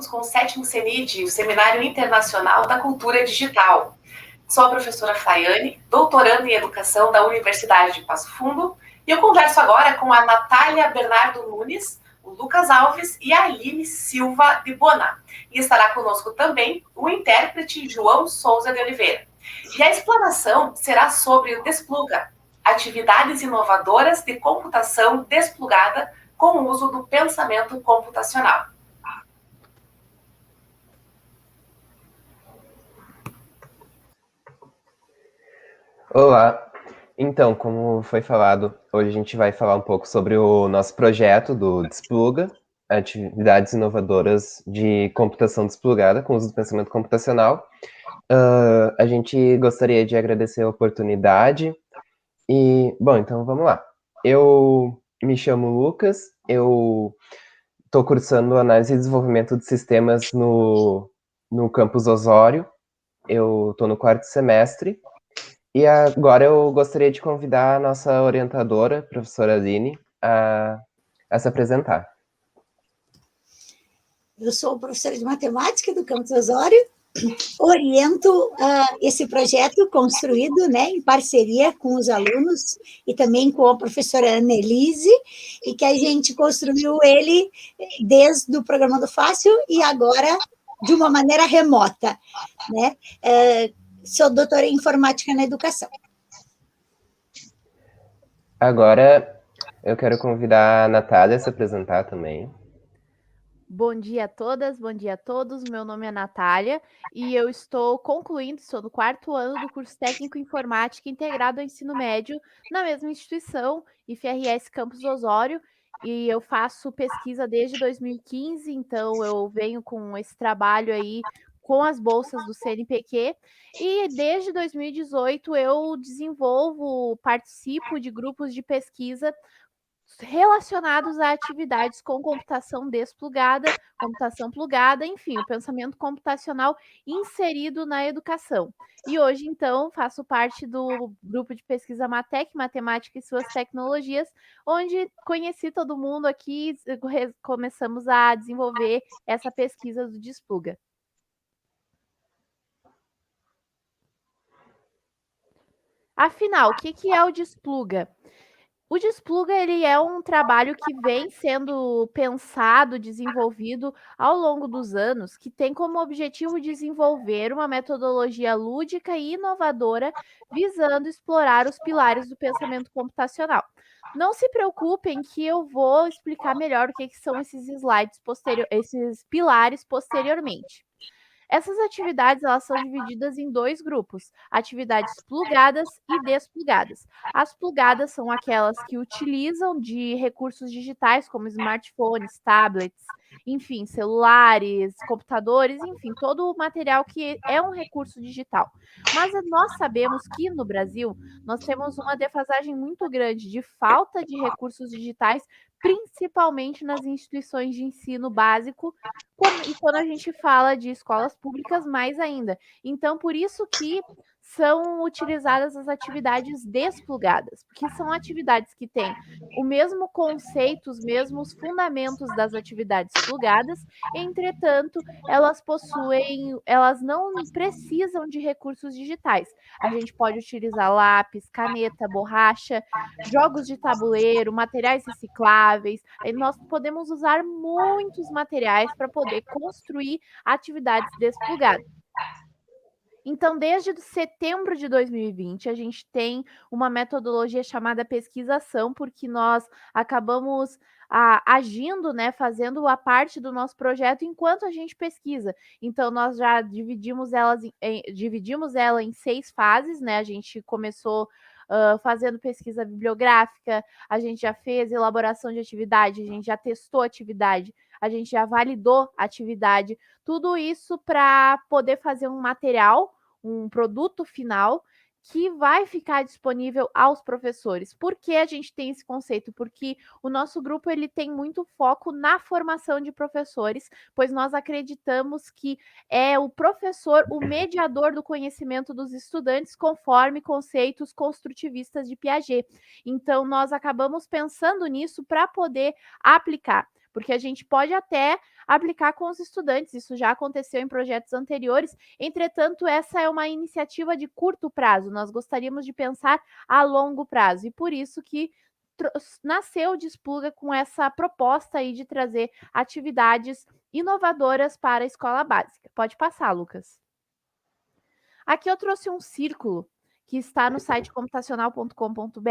seguimos com o 7º CENID, o Seminário Internacional da Cultura Digital. Sou a professora Flaiane, doutoranda em Educação da Universidade de Passo Fundo, e eu converso agora com a Natália Bernardo Nunes, o Lucas Alves e a Aline Silva de Boná. E estará conosco também o intérprete João Souza de Oliveira. E a explanação será sobre o Despluga, atividades inovadoras de computação desplugada com o uso do pensamento computacional. Olá! Então, como foi falado, hoje a gente vai falar um pouco sobre o nosso projeto do Despluga, atividades inovadoras de computação desplugada com uso do pensamento computacional. A gente gostaria de agradecer a oportunidade e, bom, então vamos lá. Eu me chamo Lucas, eu estou cursando análise e desenvolvimento de sistemas no campus Osório, eu estou no 4º semestre. E agora eu gostaria de convidar a nossa orientadora, a professora Aline, a se apresentar. Eu sou professora de matemática do Campus Osório, oriento esse projeto construído, né, em parceria com os alunos e também com a professora Annelise, e que a gente construiu ele desde o programa do Fácil e agora de uma maneira remota, né? Sou doutora em informática na educação. Agora eu quero convidar a Natália a se apresentar também. Bom dia a todas, bom dia a todos. Meu nome é Natália e eu estou concluindo, sou do 4º ano do curso técnico em informática integrado ao ensino médio na mesma instituição, IFRS Campus Osório, e eu faço pesquisa desde 2015, então eu venho com esse trabalho aí com as bolsas do CNPq, e desde 2018 eu participo de grupos de pesquisa relacionados a atividades com computação desplugada, computação plugada, enfim, o pensamento computacional inserido na educação. E hoje, então, faço parte do grupo de pesquisa Matec, Matemática e Suas Tecnologias, onde conheci todo mundo aqui e começamos a desenvolver essa pesquisa do Despluga. Afinal, o que é o Despluga? O Despluga ele é um trabalho que vem sendo pensado, desenvolvido ao longo dos anos, que tem como objetivo desenvolver uma metodologia lúdica e inovadora, visando explorar os pilares do pensamento computacional. Não se preocupem que eu vou explicar melhor o que são esses esses pilares posteriormente. Essas atividades elas são divididas em 2 grupos, atividades plugadas e desplugadas. As plugadas são aquelas que utilizam de recursos digitais como smartphones, tablets, enfim, celulares, computadores, enfim, todo o material que é um recurso digital. Mas nós sabemos que no Brasil nós temos uma defasagem muito grande de falta de recursos digitais, principalmente nas instituições de ensino básico, e quando a gente fala de escolas públicas, mais ainda. Então, por isso que são utilizadas as atividades desplugadas, porque são atividades que têm o mesmo conceito, os mesmos fundamentos das atividades plugadas, entretanto, elas não precisam de recursos digitais. A gente pode utilizar lápis, caneta, borracha, jogos de tabuleiro, materiais recicláveis. Nós podemos usar muitos materiais para poder construir atividades desplugadas. Então, desde setembro de 2020, a gente tem uma metodologia chamada pesquisação, porque nós acabamos agindo, né, fazendo a parte do nosso projeto enquanto a gente pesquisa. Então, nós já dividimos ela em 6 fases, né? A gente começou fazendo pesquisa bibliográfica, a gente já fez elaboração de atividade, a gente já testou atividade, a gente já validou atividade, tudo isso para poder fazer um material, um produto final que vai ficar disponível aos professores. Por que a gente tem esse conceito? Porque o nosso grupo ele tem muito foco na formação de professores, pois nós acreditamos que é o professor o mediador do conhecimento dos estudantes conforme conceitos construtivistas de Piaget. Então, nós acabamos pensando nisso para poder aplicar. porque a gente pode até aplicar com os estudantes, isso já aconteceu em projetos anteriores, entretanto, essa é uma iniciativa de curto prazo, nós gostaríamos de pensar a longo prazo, e por isso que nasceu o Despluga com essa proposta aí de trazer atividades inovadoras para a escola básica. Pode passar, Lucas. Aqui eu trouxe um círculo que está no site computacional.com.br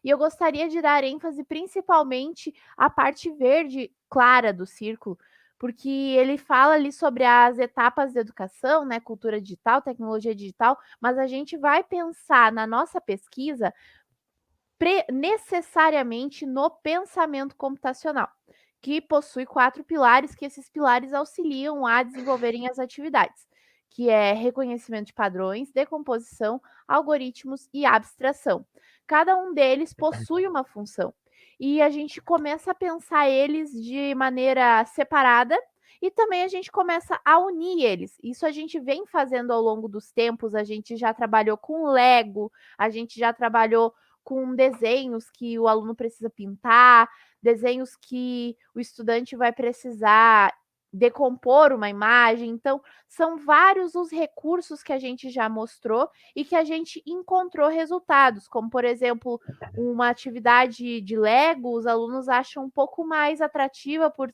e eu gostaria de dar ênfase principalmente à parte verde clara do círculo, porque ele fala ali sobre as etapas da educação, né, cultura digital, tecnologia digital, mas a gente vai pensar na nossa pesquisa necessariamente no pensamento computacional, que possui 4 pilares, que esses pilares auxiliam a desenvolverem as atividades, que é reconhecimento de padrões, decomposição, algoritmos e abstração. Cada um deles possui uma função, e a gente começa a pensar eles de maneira separada, e também a gente começa a unir eles. Isso a gente vem fazendo ao longo dos tempos, a gente já trabalhou com Lego, a gente já trabalhou com desenhos que o aluno precisa pintar, desenhos que o estudante vai precisar decompor uma imagem. Então, são vários os recursos que a gente já mostrou e que a gente encontrou resultados, como, por exemplo, uma atividade de Lego, os alunos acham um pouco mais atrativa por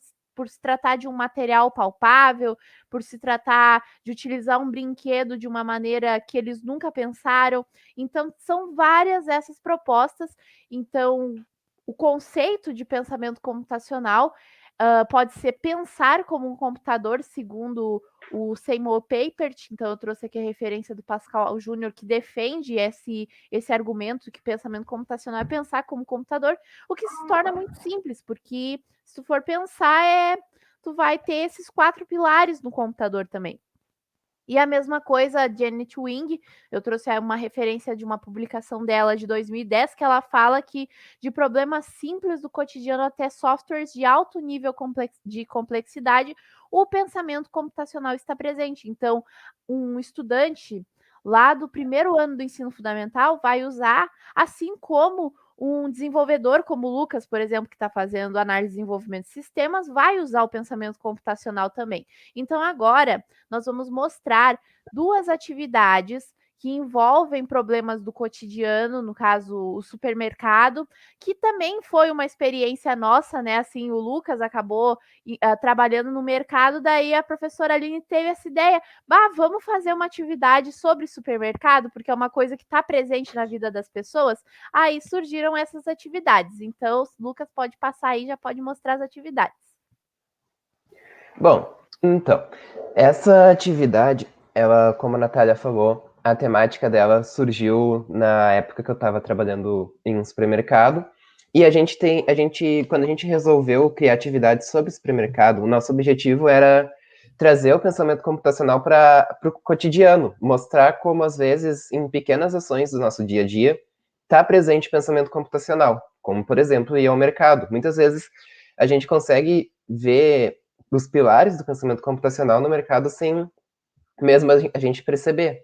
se tratar de um material palpável, por se tratar de utilizar um brinquedo de uma maneira que eles nunca pensaram. Então, são várias essas propostas. Então, o conceito de pensamento computacional pode ser pensar como um computador, segundo o Seymour Papert. Então, eu trouxe aqui a referência do Pascal Júnior, que defende esse argumento que pensamento computacional é pensar como computador, o que se torna muito simples, porque se tu for pensar, tu vai ter esses 4 pilares no computador também. E a mesma coisa, a Janet Wing, eu trouxe uma referência de uma publicação dela de 2010, que ela fala que de problemas simples do cotidiano até softwares de alto nível de complexidade, o pensamento computacional está presente. Então, um estudante lá do primeiro ano do ensino fundamental vai usar, assim como um desenvolvedor como o Lucas, por exemplo, que está fazendo análise de desenvolvimento de sistemas, vai usar o pensamento computacional também. Então, agora, nós vamos mostrar 2 atividades que envolvem problemas do cotidiano, no caso, o supermercado, que também foi uma experiência nossa, né? Assim, o Lucas acabou trabalhando no mercado, daí a professora Aline teve essa ideia, vamos fazer uma atividade sobre supermercado, porque é uma coisa que está presente na vida das pessoas. Aí surgiram essas atividades. Então, o Lucas pode passar aí, já pode mostrar as atividades. Bom, então, essa atividade, ela, como a Natália falou, a temática dela surgiu na época que eu estava trabalhando em um supermercado, e quando a gente resolveu criar atividades sobre supermercado, o nosso objetivo era trazer o pensamento computacional para o cotidiano, mostrar como, às vezes, em pequenas ações do nosso dia a dia, está presente o pensamento computacional, como, por exemplo, ir ao mercado. Muitas vezes a gente consegue ver os pilares do pensamento computacional no mercado sem mesmo a gente perceber.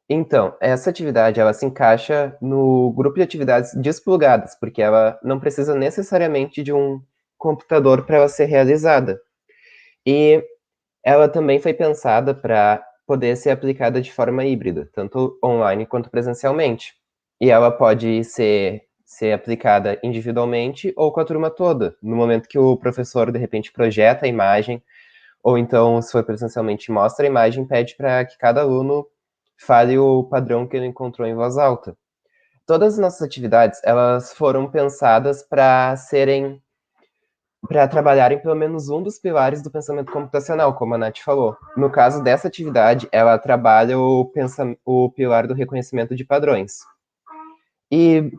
Então, essa atividade, ela se encaixa no grupo de atividades desplugadas, porque ela não precisa necessariamente de um computador para ela ser realizada. E ela também foi pensada para poder ser aplicada de forma híbrida, tanto online quanto presencialmente. E ela pode ser aplicada individualmente ou com a turma toda, no momento que o professor, de repente, projeta a imagem, ou então, se for presencialmente, mostra a imagem, pede para que cada aluno fale o padrão que ele encontrou em voz alta. Todas as nossas atividades, elas foram pensadas para trabalharem pelo menos um dos pilares do pensamento computacional, como a Nath falou. No caso dessa atividade, ela trabalha o pilar do reconhecimento de padrões. E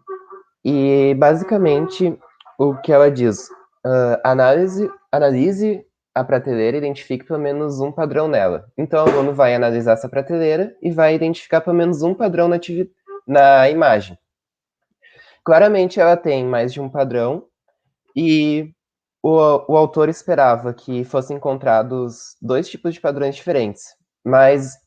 basicamente, o que ela diz, analise a prateleira e identifique pelo menos um padrão nela. Então, o aluno vai analisar essa prateleira e vai identificar pelo menos um padrão na imagem. Claramente, ela tem mais de um padrão e o autor esperava que fossem encontrados 2 tipos de padrões diferentes, mas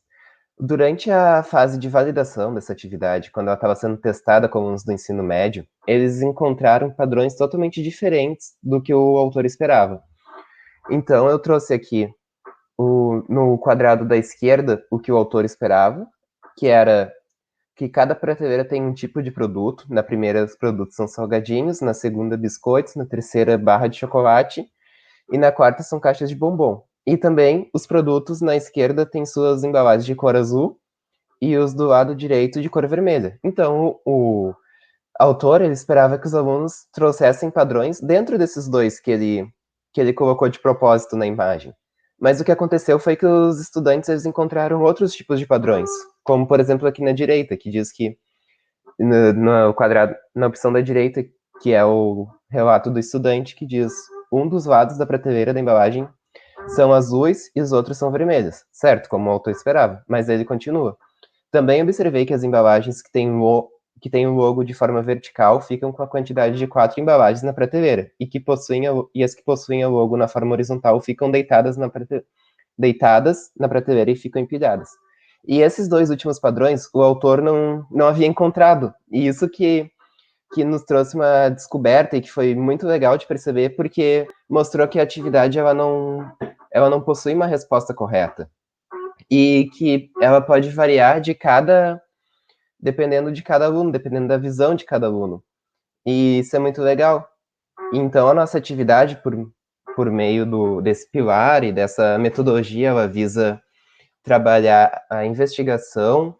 Durante a fase de validação dessa atividade, quando ela estava sendo testada com alunos do ensino médio, eles encontraram padrões totalmente diferentes do que o autor esperava. Então, eu trouxe aqui no quadrado da esquerda o que o autor esperava, que era que cada prateleira tem um tipo de produto. Na primeira, os produtos são salgadinhos, na segunda, biscoitos, na terceira, barra de chocolate, e na quarta são caixas de bombom. E também os produtos na esquerda têm suas embalagens de cor azul e os do lado direito de cor vermelha. Então, o autor ele esperava que os alunos trouxessem padrões dentro desses dois que ele colocou de propósito na imagem. Mas o que aconteceu foi que os estudantes eles encontraram outros tipos de padrões, como, por exemplo, aqui na direita, que diz que no quadrado, na opção da direita, que é o relato do estudante, que diz um dos lados da prateleira da embalagem são azuis e os outros são vermelhos, certo? Como o autor esperava, mas ele continua. Também observei que as embalagens que têm o logo de forma vertical ficam com a quantidade de 4 embalagens na prateleira, e as que possuem o logo na forma horizontal ficam deitadas na prateleira e ficam empilhadas. E esses dois últimos padrões o autor não havia encontrado, e isso que nos trouxe uma descoberta e que foi muito legal de perceber, porque mostrou que a atividade ela não possui uma resposta correta, e que ela pode variar dependendo de cada aluno, dependendo da visão de cada aluno. E isso é muito legal. Então, a nossa atividade, por meio desse pilar e dessa metodologia, ela visa trabalhar a investigação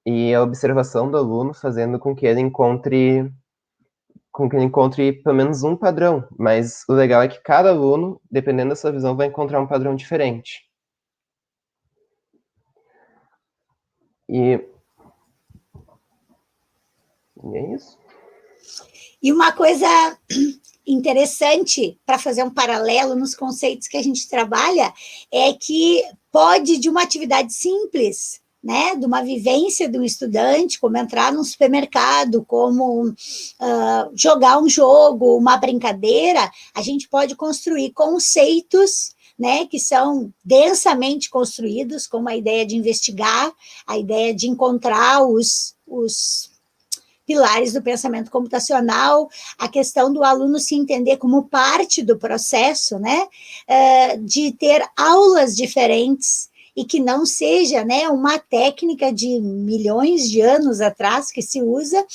e a observação do aluno, fazendo com que ele encontre pelo menos um padrão. Mas o legal é que cada aluno, dependendo da sua visão, vai encontrar um padrão diferente. E é isso. E uma coisa interessante para fazer um paralelo nos conceitos que a gente trabalha é que pode, de uma atividade simples, né, de uma vivência de um estudante, como entrar num supermercado, como jogar um jogo, uma brincadeira, a gente pode construir conceitos, né, que são densamente construídos, como a ideia de investigar, a ideia de encontrar os pilares do pensamento computacional, a questão do aluno se entender como parte do processo, né, de ter aulas diferentes e que não seja, né, uma técnica de milhões de anos atrás que se usa,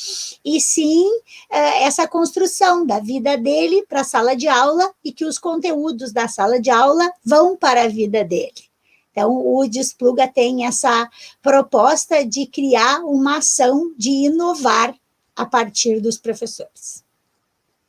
e sim essa construção da vida dele para a sala de aula e que os conteúdos da sala de aula vão para a vida dele. Então, o Despluga tem essa proposta de criar uma ação de inovar a partir dos professores.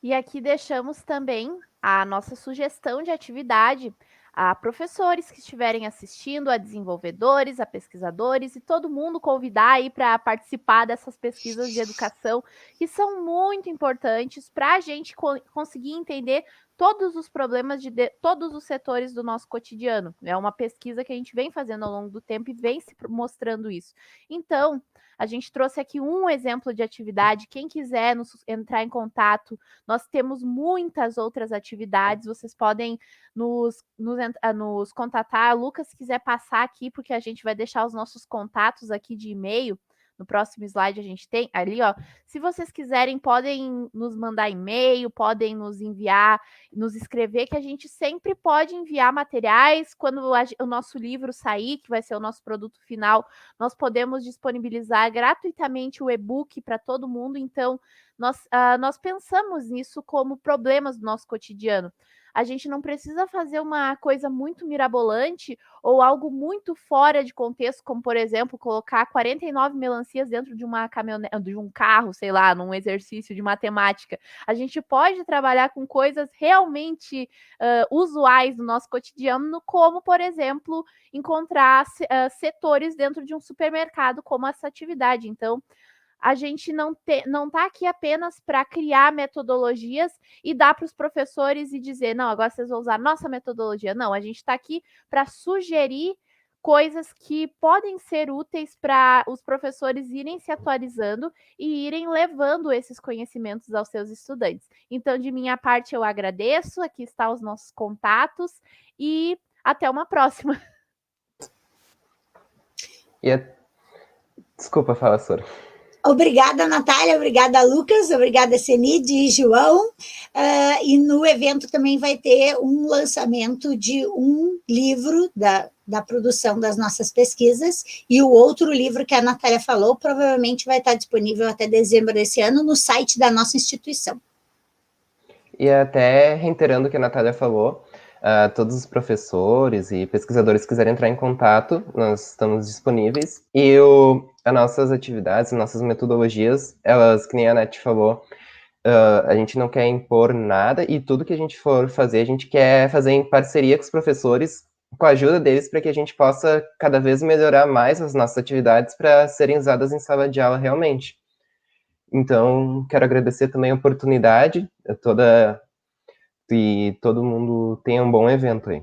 E aqui deixamos também a nossa sugestão de atividade a professores que estiverem assistindo, a desenvolvedores, a pesquisadores e todo mundo convidar aí para participar dessas pesquisas de educação que são muito importantes para a gente conseguir entender todos os problemas de todos os setores do nosso cotidiano. É uma pesquisa que a gente vem fazendo ao longo do tempo e vem se mostrando isso. Então, a gente trouxe aqui um exemplo de atividade. Quem quiser entrar em contato, nós temos muitas outras atividades. Vocês podem nos contatar. Lucas, se quiser passar aqui, porque a gente vai deixar os nossos contatos aqui de e-mail. No próximo slide a gente tem ali, ó. Se vocês quiserem, podem nos mandar e-mail, podem nos enviar, nos escrever, que a gente sempre pode enviar materiais. Quando o nosso livro sair, que vai ser o nosso produto final, nós podemos disponibilizar gratuitamente o e-book para todo mundo. Então, nós pensamos nisso como problemas do nosso cotidiano. A gente não precisa fazer uma coisa muito mirabolante ou algo muito fora de contexto, como, por exemplo, colocar 49 melancias dentro de uma caminhonete, de um carro, sei lá, num exercício de matemática. A gente pode trabalhar com coisas realmente usuais do nosso cotidiano, como, por exemplo, encontrar setores dentro de um supermercado como essa atividade. Então, a gente não está aqui apenas para criar metodologias e dar para os professores e dizer, não, agora vocês vão usar nossa metodologia. Não, a gente está aqui para sugerir coisas que podem ser úteis para os professores irem se atualizando e irem levando esses conhecimentos aos seus estudantes. Então, de minha parte, eu agradeço. Aqui estão os nossos contatos e até uma próxima. E Desculpa, fala, Sora. Obrigada, Natália, obrigada, Lucas, obrigada, Senide e João. E no evento também vai ter um lançamento de um livro da produção das nossas pesquisas, e o outro livro que a Natália falou provavelmente vai estar disponível até dezembro desse ano no site da nossa instituição. E até reiterando o que a Natália falou, todos os professores e pesquisadores que quiserem entrar em contato, nós estamos disponíveis. E as nossas atividades, nossas metodologias, elas, que nem a Nath falou, a gente não quer impor nada, e tudo que a gente for fazer, a gente quer fazer em parceria com os professores, com a ajuda deles, para que a gente possa cada vez melhorar mais as nossas atividades para serem usadas em sala de aula realmente. Então, quero agradecer também a oportunidade, e todo mundo tenha um bom evento aí.